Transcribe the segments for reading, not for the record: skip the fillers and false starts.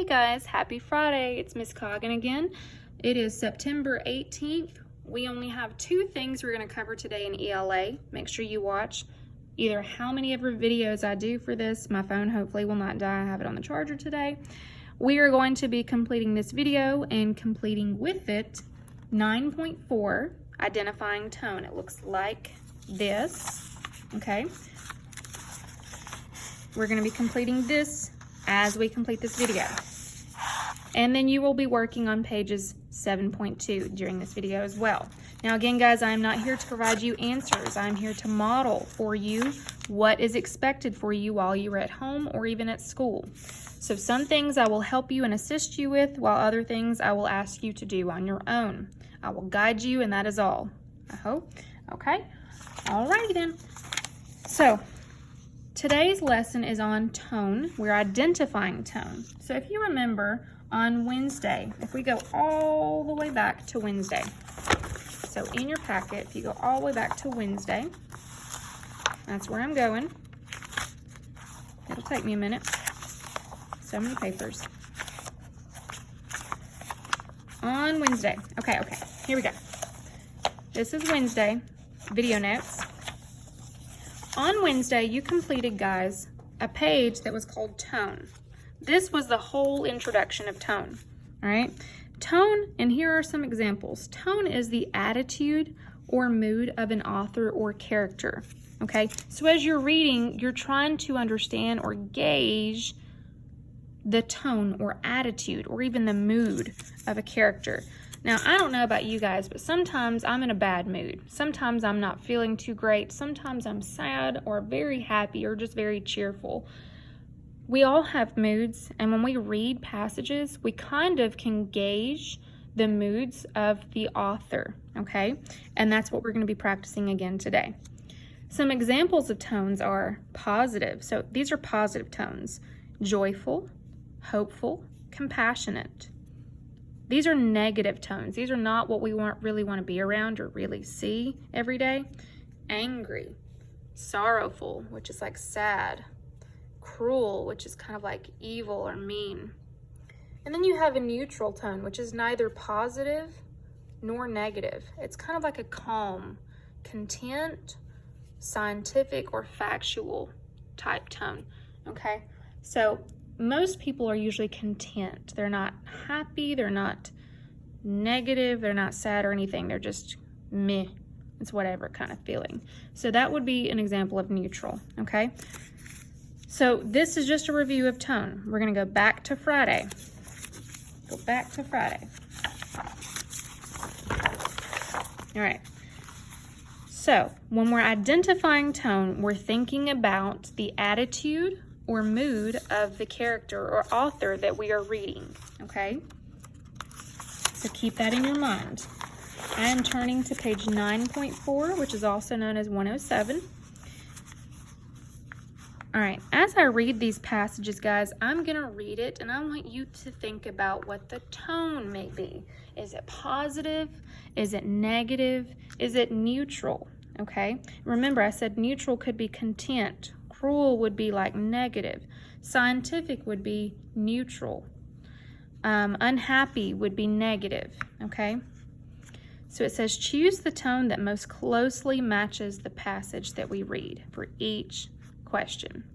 Hey guys, happy Friday. It's Miss Coggin again. It is September 18th. We only have two things we're going to cover today in ELA. Make sure you watch either how many ever videos I do for this. My phone hopefully will not die. I have it on the charger today. We are going to be completing this video and completing with it 9.4, identifying tone. It looks like this, okay? We're going to be completing this as we complete this video. And then you will be working on pages 7.2 during this video as well. Now again, guys, I am not here to provide you answers. I'm here to model for you what is expected for you while you're at home or even at school. So some things I will help you and assist you with, while other things I will ask you to do on your own. I will guide you, and that is all, I hope. Okay, alrighty then. So today's lesson is on tone. We're identifying tone. So if you remember on Wednesday, if we go all the way back to Wednesday, so in your packet, if you go all the way back to Wednesday, that's where I'm going. It'll take me a minute. So many papers. On Wednesday. Okay, here we go. This is Wednesday, video notes. On Wednesday, you completed, guys, a page that was called tone. This was the whole introduction of tone, all right? Tone, and here are some examples. Tone is the attitude or mood of an author or character, okay? So as you're reading, you're trying to understand or gauge the tone or attitude or even the mood of a character. Now, I don't know about you guys, but sometimes I'm in a bad mood. Sometimes I'm not feeling too great. Sometimes I'm sad or very happy or just very cheerful. We all have moods, and when we read passages, we kind of can gauge the moods of the author, okay? And that's what we're going to be practicing again today. Some examples of tones are positive. So these are positive tones: joyful, hopeful, compassionate. These are negative tones. These are not what we really want to be around or really see every day. Angry, sorrowful, which is like sad, cruel, which is kind of like evil or mean. And then you have a neutral tone, which is neither positive nor negative. It's kind of like a calm, content, scientific, or factual type tone, okay? So most people are usually content. They're not happy, they're not negative, they're not sad or anything. They're just meh. It's whatever kind of feeling. So that would be an example of neutral, okay? So this is just a review of tone. We're going to go back to Friday. Go back to Friday. All right. So when we're identifying tone, we're thinking about the attitude or mood of the character or author that we are reading, okay? So keep that in your mind. I am turning to page 9.4, which is also known as 107. All right, as I read these passages, guys, I'm gonna read it and I want you to think about what the tone may be. Is it positive? Is it negative? Is it neutral? Okay, remember I said neutral could be content. Cruel would be like negative. Scientific would be neutral. Unhappy would be negative, okay? So it says, choose the tone that most closely matches the passage that we read for each question.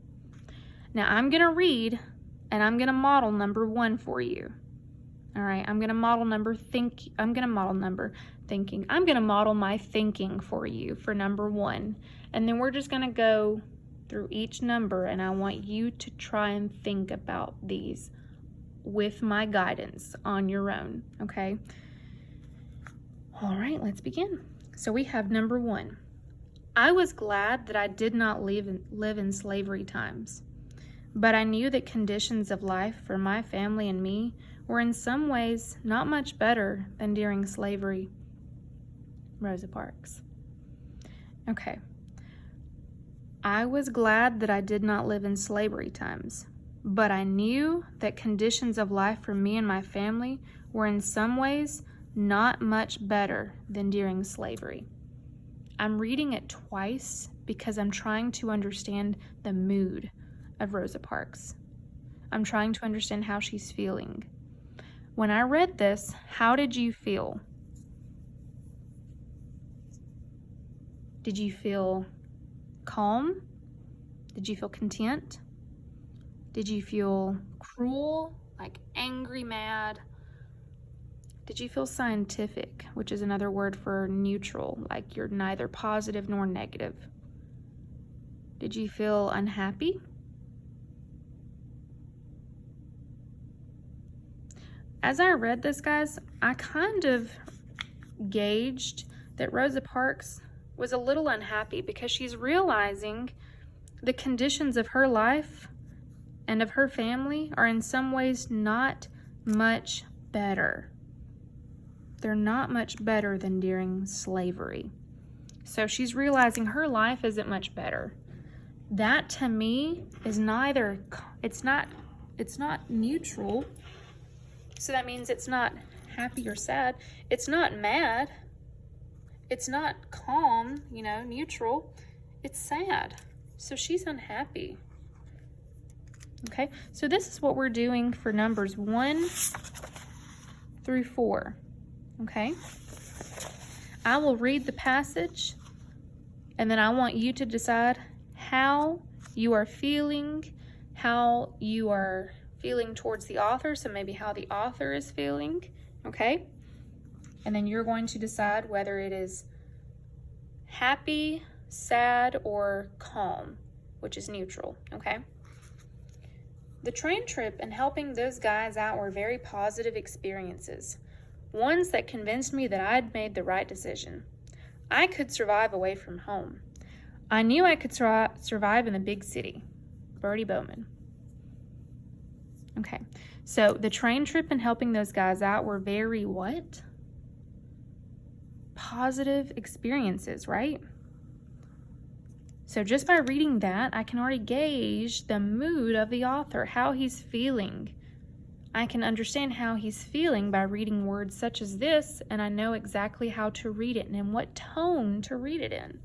Now I'm gonna read and I'm gonna model number 1 for you. All right, I'm gonna model number thinking. I'm gonna model my thinking for you for number 1. And then we're just gonna go through each number, and I want you to try and think about these with my guidance on your own, okay? All right, let's begin. So we have number 1. I was glad that I did not live in slavery times, but I knew that conditions of life for my family and me were in some ways not much better than during slavery. Rosa Parks. Okay. I was glad that I did not live in slavery times, but I knew that conditions of life for me and my family were in some ways not much better than during slavery. I'm reading it twice because I'm trying to understand the mood of Rosa Parks. I'm trying to understand how she's feeling. When I read this, how did you feel? Did you feel calm? Did you feel content? Did you feel cruel, like angry, mad? Did you feel scientific, which is another word for neutral, like you're neither positive nor negative? Did you feel unhappy? As I read this, guys, I kind of gauged that Rosa Parks was a little unhappy because she's realizing the conditions of her life and of her family are in some ways not much better. They're not much better than during slavery. So she's realizing her life isn't much better. That to me is neither, it's not neutral. So that means it's not happy or sad. It's not mad. It's not calm, neutral. It's sad. So she's unhappy. Okay, so this is what we're doing for numbers 1 through 4. Okay, I will read the passage and then I want you to decide how you are feeling towards the author, so maybe how the author is feeling, okay? And then you're going to decide whether it is happy, sad, or calm, which is neutral, okay? The train trip and helping those guys out were very positive experiences, ones that convinced me that I'd made the right decision. I could survive away from home. I knew I could survive in the big city. Bertie Bowman. Okay, so the train trip and helping those guys out were very what? Positive experiences, right? So just by reading that, I can already gauge the mood of the author, how he's feeling. I can understand how he's feeling by reading words such as this, and I know exactly how to read it and in what tone to read it in.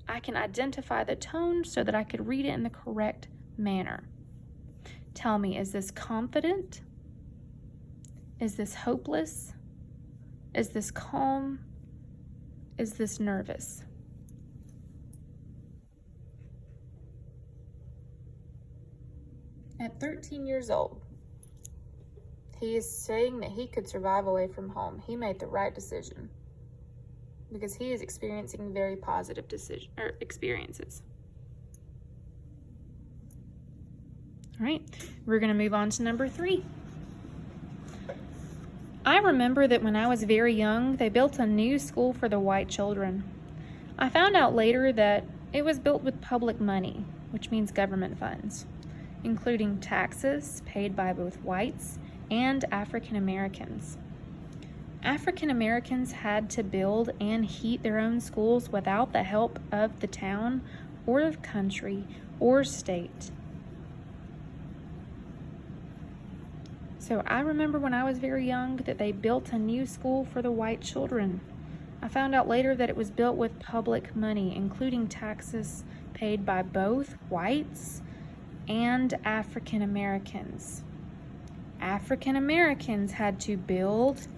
I can identify the tone so that I could read it in the correct manner. Tell me, is this confident? Is this hopeless? Is this calm? Is this nervous? At 13 years old, he is saying that he could survive away from home. He made the right decision because he is experiencing very positive experiences. All right, we're going to move on to number 3. I remember that when I was very young, they built a new school for the white children. I found out later that it was built with public money, which means government funds, including taxes paid by both whites and African Americans. African Americans had to build and heat their own schools without the help of the town or country or state. So I remember when I was very young that they built a new school for the white children. I found out later that it was built with public money, including taxes paid by both whites and African Americans. African Americans had to build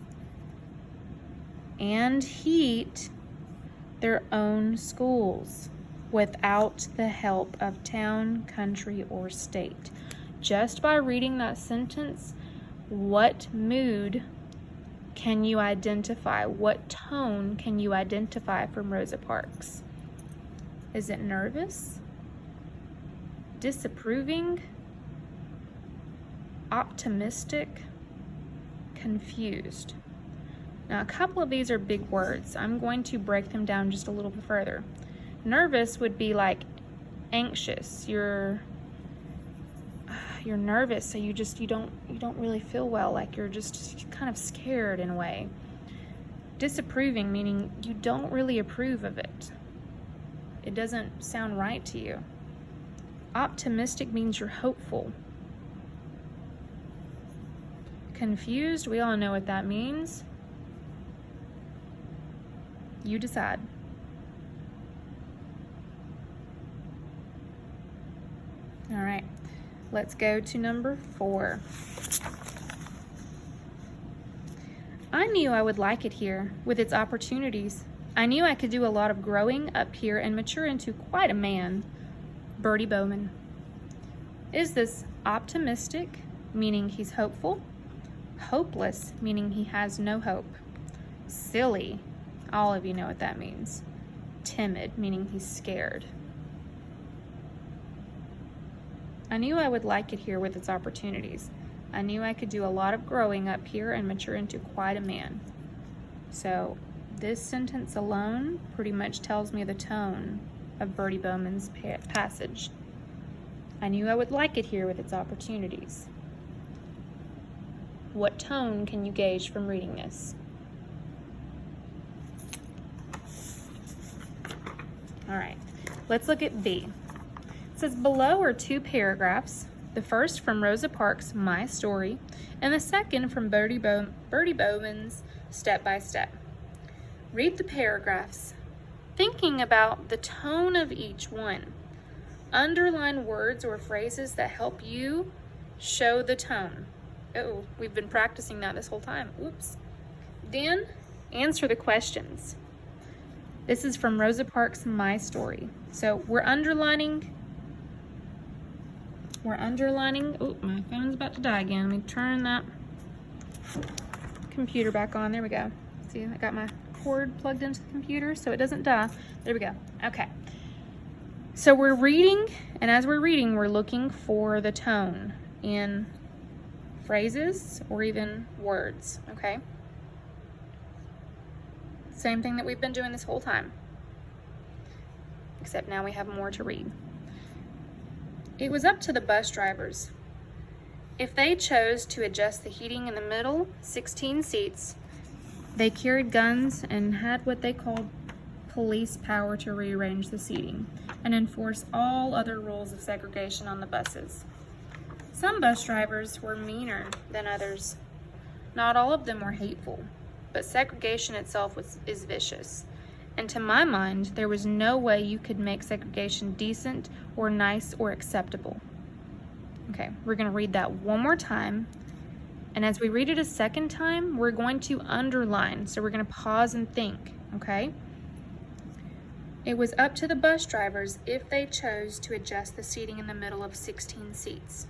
and heat their own schools without the help of town, country, or state. Just by reading that sentence, what mood can you identify? What tone can you identify from Rosa Parks? Is it nervous? Disapproving? Optimistic? Confused? Now, a couple of these are big words. I'm going to break them down just a little bit further. Nervous would be like anxious. You're nervous, so you don't really feel well, like you're just kind of scared in a way. Disapproving, meaning you don't really approve of it. It doesn't sound right to you. Optimistic means you're hopeful. Confused, we all know what that means. You decide. All right. let's go to number 4. I knew I would like it here, with its opportunities. I knew I could do a lot of growing up here and mature into quite a man. Bertie Bowman. Is this optimistic, meaning he's hopeful? Hopeless, meaning he has no hope. Silly, all of you know what that means. Timid, meaning he's scared. I knew I would like it here with its opportunities. I knew I could do a lot of growing up here and mature into quite a man. So this sentence alone pretty much tells me the tone of Bertie Bowman's passage. I knew I would like it here with its opportunities. What tone can you gauge from reading this? All right, let's look at B. It says below are 2 paragraphs, the first from Rosa Parks' My Story, and the second from Bertie Bowman's Step by Step. Read the paragraphs, thinking about the tone of each one. Underline words or phrases that help you show the tone. Oh, we've been practicing that this whole time. Oops. Then answer the questions. This is from Rosa Parks' My Story. So we're underlining. Oh, my phone's about to die again. Let me turn that computer back on. There we go. See, I got my cord plugged into the computer so it doesn't die. There we go. Okay. So we're reading, and as we're reading, we're looking for the tone in phrases or even words, okay? Same thing that we've been doing this whole time, except now we have more to read. It was up to the bus drivers. If they chose to adjust the heating in the middle 16 seats, they carried guns and had what they called police power to rearrange the seating and enforce all other rules of segregation on the buses. Some bus drivers were meaner than others. Not all of them were hateful, but segregation itself is vicious. And to my mind, there was no way you could make segregation decent or nice or acceptable. Okay, we're going to read that one more time. And as we read it a second time, we're going to underline. So we're going to pause and think, okay? It was up to the bus drivers if they chose to adjust the seating in the middle of 16 seats.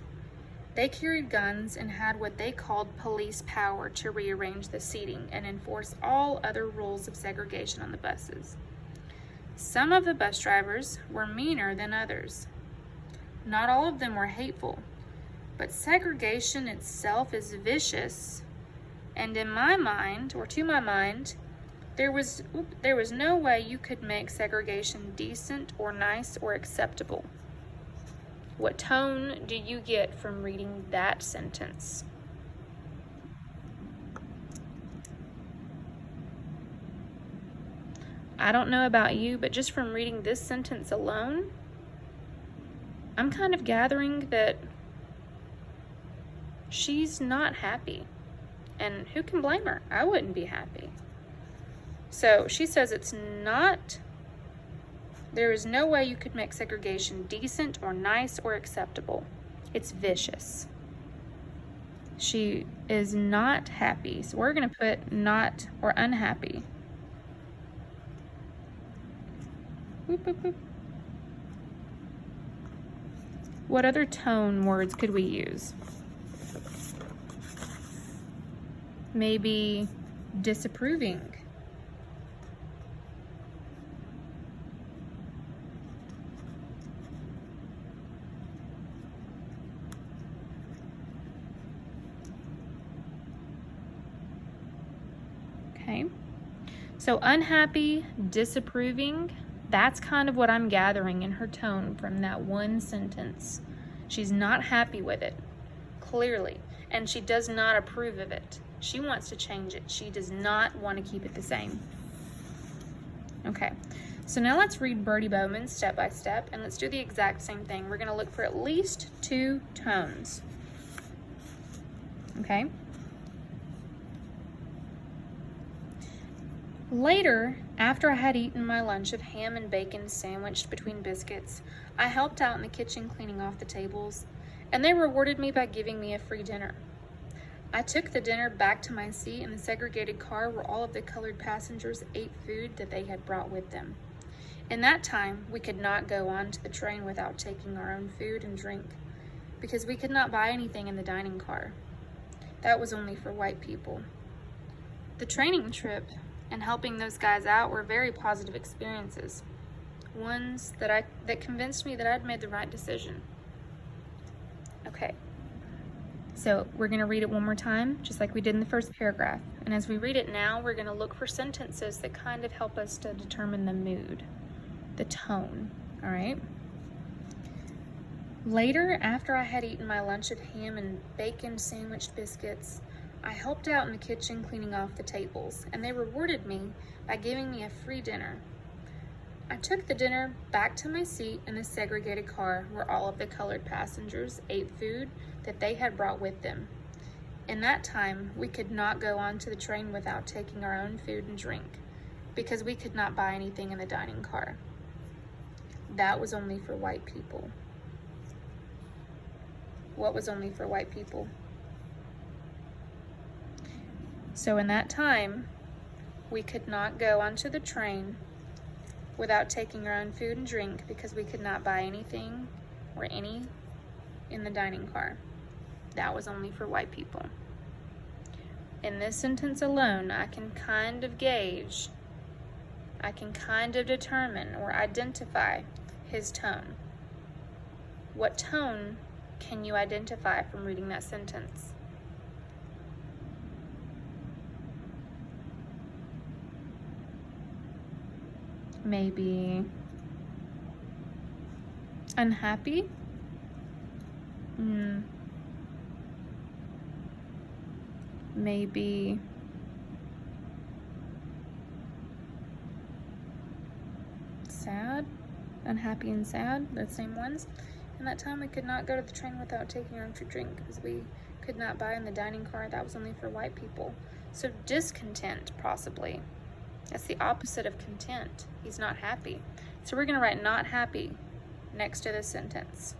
They carried guns and had what they called police power to rearrange the seating and enforce all other rules of segregation on the buses. Some of the bus drivers were meaner than others. Not all of them were hateful, but segregation itself is vicious, and in my mind, or to my mind, there was no way you could make segregation decent or nice or acceptable. What tone do you get from reading that sentence? I don't know about you, but just from reading this sentence alone, I'm kind of gathering that she's not happy. And who can blame her? I wouldn't be happy. So she says there is no way you could make segregation decent or nice or acceptable. It's vicious. She is not happy. So we're going to put not or unhappy. Boop, boop, boop. What other tone words could we use? Maybe disapproving. Okay, so unhappy, disapproving, that's kind of what I'm gathering in her tone from that one sentence. She's not happy with it, clearly, and she does not approve of it. She wants to change it. She does not want to keep it the same. Okay, so now let's read Bertie Bowman step by step, and let's do the exact same thing. We're going to look for at least 2 tones. Okay? Later, after I had eaten my lunch of ham and bacon sandwiched between biscuits, I helped out in the kitchen cleaning off the tables, and they rewarded me by giving me a free dinner. I took the dinner back to my seat in the segregated car where all of the colored passengers ate food that they had brought with them. In that time, we could not go on to the train without taking our own food and drink, because we could not buy anything in the dining car. That was only for white people. The training trip and helping those guys out were very positive experiences, ones that convinced me that I'd made the right decision. Okay, so we're going to read it one more time, just like we did in the first paragraph. And as we read it now, we're going to look for sentences that kind of help us to determine the mood, the tone, all right? Later, after I had eaten my lunch of ham and bacon sandwiched biscuits, I helped out in the kitchen cleaning off the tables, and they rewarded me by giving me a free dinner. I took the dinner back to my seat in the segregated car where all of the colored passengers ate food that they had brought with them. In that time, we could not go on to the train without taking our own food and drink, because we could not buy anything in the dining car. That was only for white people. What was only for white people? So in that time, we could not go onto the train without taking our own food and drink because we could not buy anything or any in the dining car. That was only for white people. In this sentence alone, I can kind of gauge, I can kind of determine or identify his tone. What tone can you identify from reading that sentence? Maybe unhappy? Maybe sad? Unhappy and sad, the same ones. In that time, we could not go to the train without taking our own drink because we could not buy in the dining car. That was only for white people. So discontent, possibly. That's the opposite of content. He's not happy. So we're going to write not happy next to this sentence.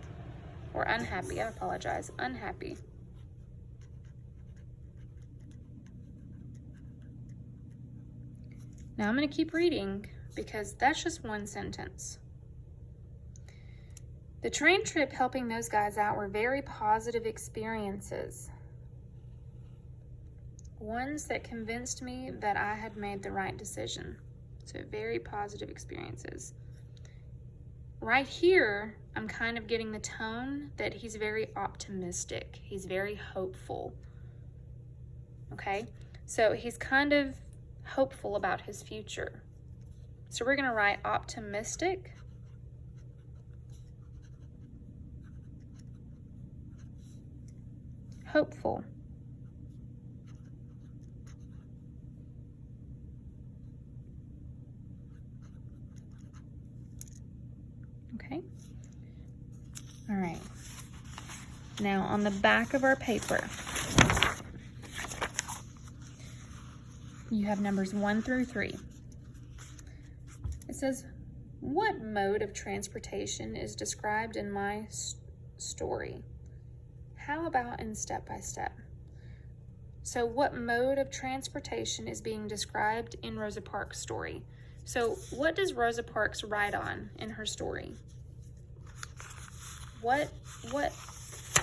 Or unhappy, I apologize, unhappy. Now I'm going to keep reading because that's just one sentence. The train trip helping those guys out were very positive experiences. Ones that convinced me that I had made the right decision. So very positive experiences. Right here, I'm kind of getting the tone that he's very optimistic. He's very hopeful. Okay? So he's kind of hopeful about his future. So we're going to write optimistic. Hopeful. Okay. All right. Now on the back of our paper, you have numbers 1 through 3. It says, what mode of transportation is described in my story? How about in step by step? So what mode of transportation is being described in Rosa Parks' story? So what does Rosa Parks ride on in her story? What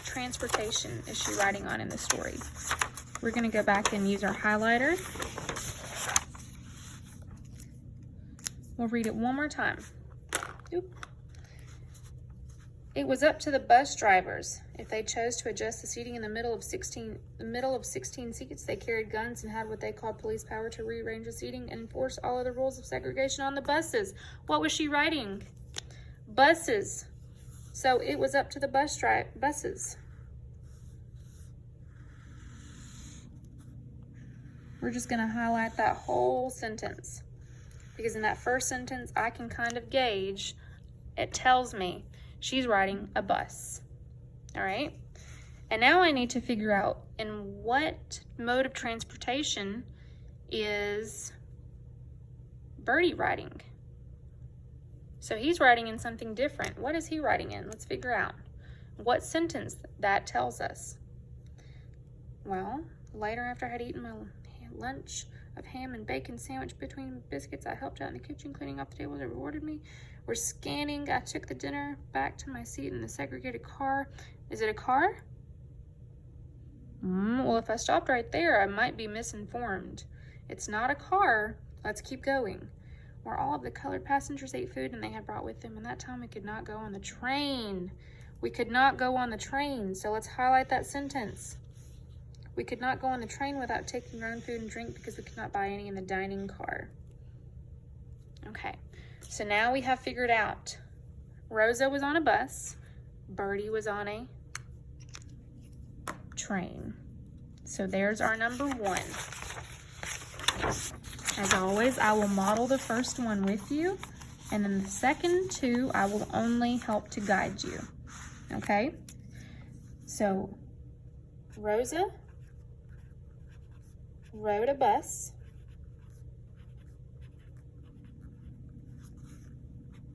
transportation is she riding on in the story? We're going to go back and use our highlighter. We'll read it one more time. Oop. It was up to the bus drivers. If they chose to adjust the seating in the middle of 16 seats, they carried guns and had what they called police power to rearrange the seating and enforce all other rules of segregation on the buses. What was she writing? Buses. So it was up to the buses. We're just going to highlight that whole sentence. Because in that first sentence, I can kind of gauge, it tells me she's riding a bus. All right? And now I need to figure out in what mode of transportation is Birdie riding. So he's riding in something different. What is he riding in? Let's figure out. What sentence that tells us? Well, later after I had eaten my lunch of ham and bacon sandwich between biscuits, I helped out in the kitchen cleaning off the table. They rewarded me. We're scanning. I took the dinner back to my seat in the segregated car. Is it a car? Well, if I stopped right there, I might be misinformed. It's not a car. Let's keep going. Where all of the colored passengers ate food and they had brought with them. And that time we could not go on the train. We could not go on the train. So let's highlight that sentence. We could not go on the train without taking our own food and drink because we could not buy any in the dining car. Okay, so now we have figured out Rosa was on a bus, Birdie was on a train. So there's our number 1. As always, I will model the first one with you, and then the second 2, I will only help to guide you. Okay? So, Rosa rode a bus.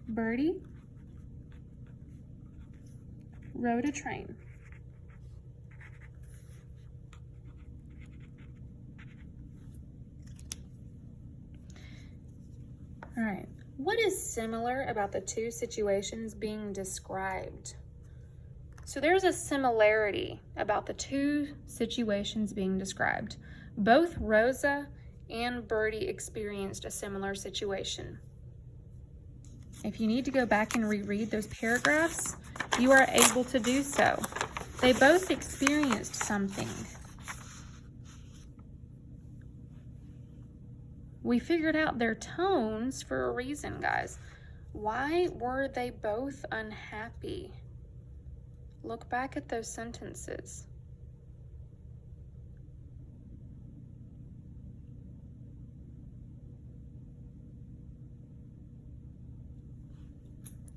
Birdie rode a train. All right, what is similar about the 2 situations being described? So there's a similarity about the 2 situations being described. Both Rosa and Birdie experienced a similar situation. If you need to go back and reread those paragraphs, you are able to do so. They both experienced something. We figured out their tones for a reason, guys. Why were they both unhappy? Look back at those sentences.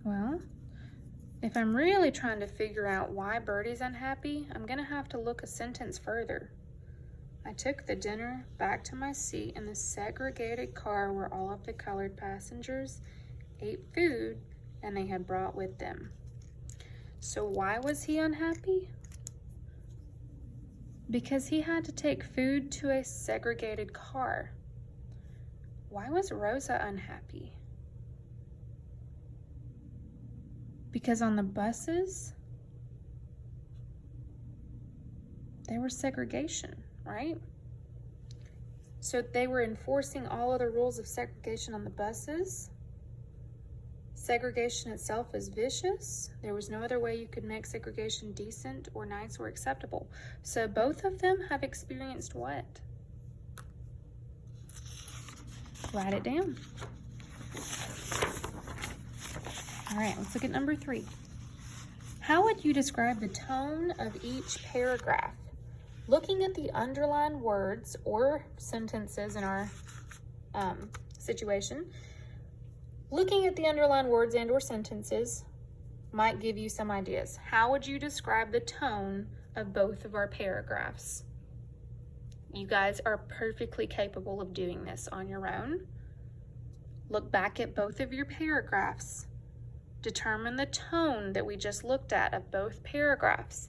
Well, if I'm really trying to figure out why Birdie's unhappy, I'm gonna have to look a sentence further. I took the dinner back to my seat in the segregated car where all of the colored passengers ate food and they had brought with them. So why was he unhappy? Because he had to take food to a segregated car. Why was Rosa unhappy? Because on the buses, there was segregation, right? So they were enforcing all other rules of segregation on the buses. Segregation itself is vicious. There was no other way you could make segregation decent or nice or acceptable. So both of them have experienced what? Write it down. All right, let's look at number 3. How would you describe the tone of each paragraph? Looking at the underlined words or sentences in our situation, looking at the underlined words and or sentences might give you some ideas. How would you describe the tone of both of our paragraphs? You guys are perfectly capable of doing this on your own. Look back at both of your paragraphs. Determine the tone that we just looked at of both paragraphs.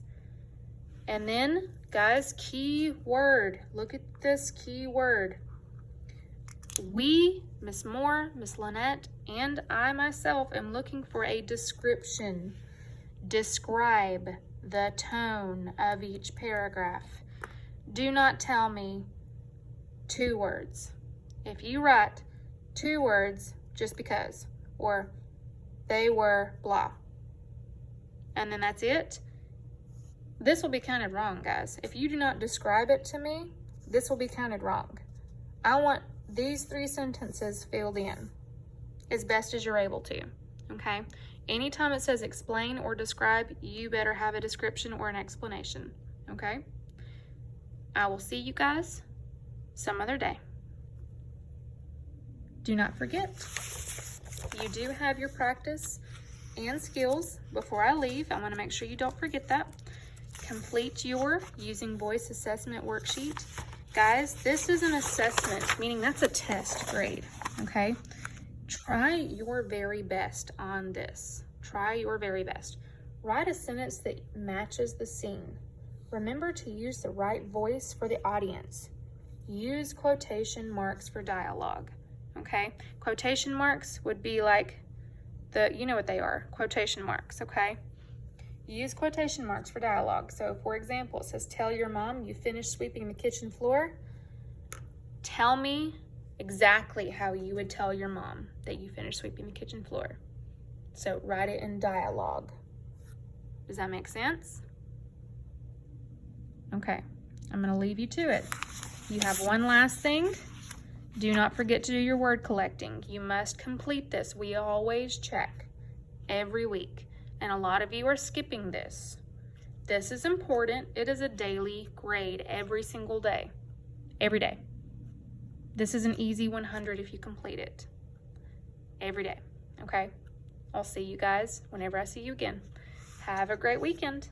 And then, guys, key word. Look at this key word. We, Miss Moore, Miss Lynette, and I myself am looking for a description. Describe the tone of each paragraph. Do not tell me 2 words. If you write 2 words just because, or they were blah, and then that's it, this will be counted wrong, guys. If you do not describe it to me, this will be counted wrong. I want these 3 sentences filled in as best as you're able to, okay? Anytime it says explain or describe, you better have a description or an explanation, okay? I will see you guys some other day. Do not forget, you do have your practice and skills. Before I leave, I want to make sure you don't forget that. Complete your using voice assessment worksheet. Guys, this is an assessment, meaning that's a test grade, okay? Try your very best on this. Try your very best. Write a sentence that matches the scene. Remember to use the right voice for the audience. Use quotation marks for dialogue, okay? Quotation marks would be like you know what they are, quotation marks, okay? Use quotation marks for dialogue. So for example, it says, tell your mom you finished sweeping the kitchen floor. Tell me exactly how you would tell your mom that you finished sweeping the kitchen floor. So write it in dialogue. Does that make sense? Okay, I'm gonna leave you to it. You have one last thing. Do not forget to do your word collecting. You must complete this. We always check every week. And a lot of you are skipping this. This is important. It is a daily grade every single day. Every day. This is an easy 100 if you complete it. Every day, okay? I'll see you guys whenever I see you again. Have a great weekend.